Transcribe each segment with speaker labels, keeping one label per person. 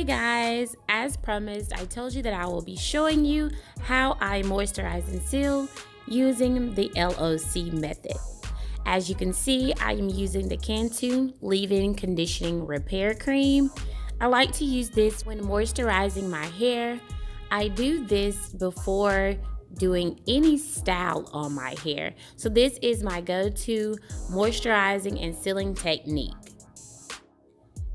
Speaker 1: guys, as promised, I told you that I will be showing you how I moisturize and seal using the LoCMethod. As you can see, I am using the Cantu Leave-In Conditioning Repair Cream. I like to use this when moisturizing my hair. I do this before doing any style on my hair. So this is my go-to moisturizing and sealing technique.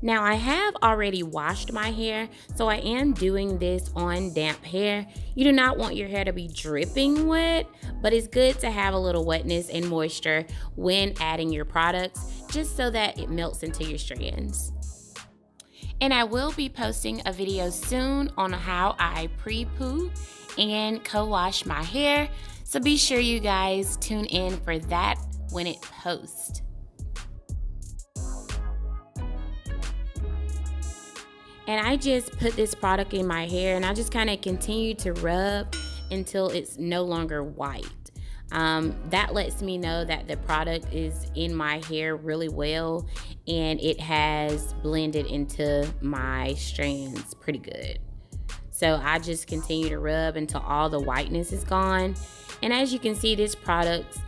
Speaker 1: Now I have already washed my hair, so I am doing this on damp hair. You do not want your hair to be dripping wet, but it's good to have a little wetness and moisture when adding your products, just so that it melts into your strands. And I will be posting a video soon on how I pre-poo and co-wash my hair, so be sure you guys tune in for that when it posts. And I just put this product in my hair and I just kind of continue to rub until it's no longer white. That lets me know that the product is in my hair really well and it has blended into my strands pretty good. So I just continue to rub until all the whiteness is gone. And as you can see, this product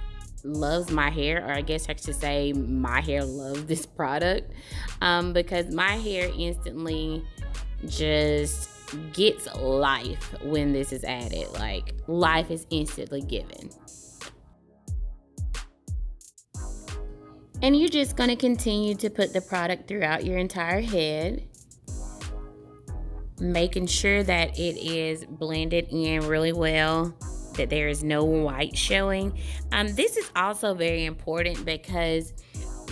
Speaker 1: loves my hair, or I guess I should say my hair loves this product, because my hair instantly just gets life when this is added. Like, life is instantly given. And you're just going to continue to put the product throughout your entire head, making sure that it is blended in really well, that there is no white showing. This is also very important because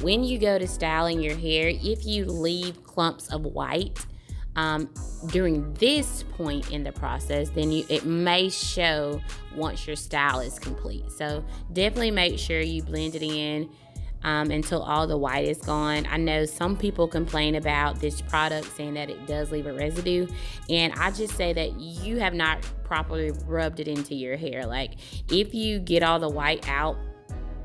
Speaker 1: when you go to styling your hair, if you leave clumps of white during this point in the process, then it may show once your style is complete. So definitely make sure you blend it in until all the white is gone. I know some people complain about this product, saying that it does leave a residue, and I just say that you have not properly rubbed it into your hair. Like, if you get all the white out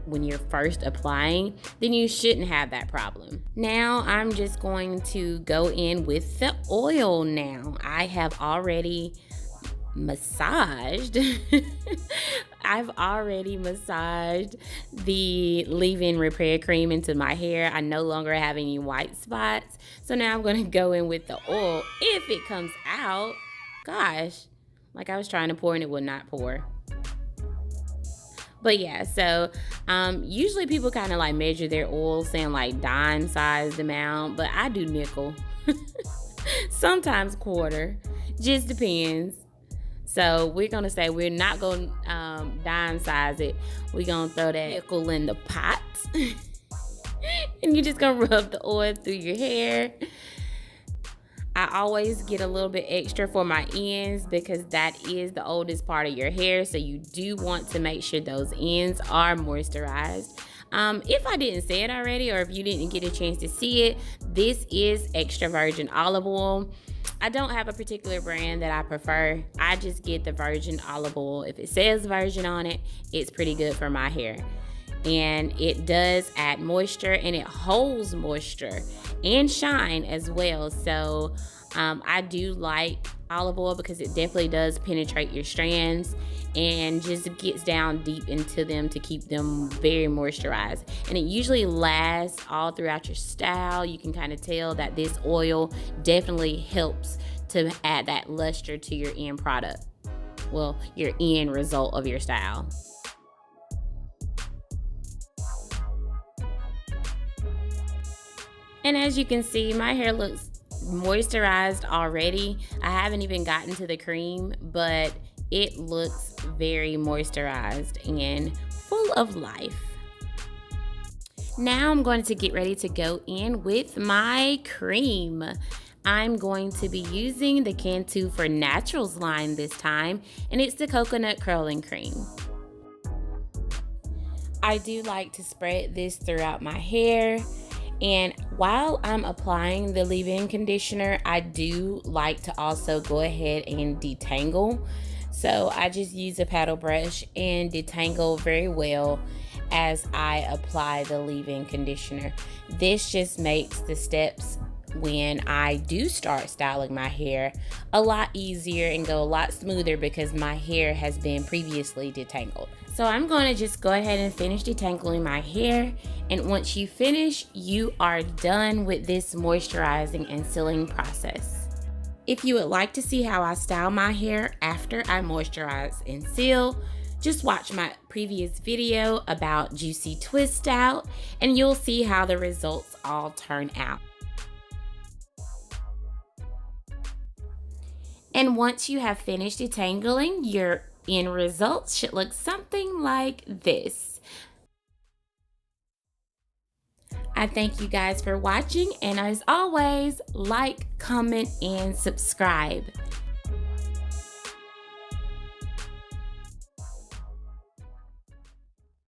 Speaker 1: when you're first applying, then you shouldn't have that problem. Now I'm just going to go in with the oil. Now I have already massaged I've already massaged the leave-in repair cream into my hair. I no longer have any white spots, so now I'm going to go in with the oil if it comes out. Gosh, like I was trying to pour and it would not pour. But yeah, so usually people kind of like measure their oil saying like dime sized amount, but I do nickel. Sometimes quarter, just depends. So we're going to say we're not going to dime size it. We're going to throw that nickel in the pot. And you're just going to rub the oil through your hair. I always get a little bit extra for my ends because that is the oldest part of your hair. So you do want to make sure those ends are moisturized. If I didn't say it already, or if you didn't get a chance to see it, this is extra virgin olive oil. I don't have a particular brand that I prefer. I just get the virgin olive oil. If it says virgin on it, it's pretty good for my hair. And it does add moisture, and it holds moisture and shine as well. So I do like olive oil because it definitely does penetrate your strands and just gets down deep into them to keep them very moisturized. And it usually lasts all throughout your style. You can kind of tell that this oil definitely helps to add that luster to your end product. Well, your end result of your style. And as you can see, my hair looks moisturized already. I haven't even gotten to the cream, but it looks very moisturized and full of life. Now I'm going to get ready to go in with my cream. I'm going to be using the Cantu for Naturals line this time, and it's the coconut curling cream. I do like to spread this throughout my hair. And while I'm applying the leave-in conditioner, I do like to also go ahead and detangle. So I just use a paddle brush and detangle very well as I apply the leave-in conditioner. This just makes the steps when I do start styling my hair a lot easier and go a lot smoother because my hair has been previously detangled. So I'm going to just go ahead and finish detangling my hair, and once you finish, you are done with this moisturizing and sealing process. If you would like to see how I style my hair after I moisturize and seal, just watch my previous video about Juicy Twist Out and you'll see how the results all turn out. And once you have finished detangling, your end results should look something like this. I thank you guys for watching, and as always, like, comment, and subscribe.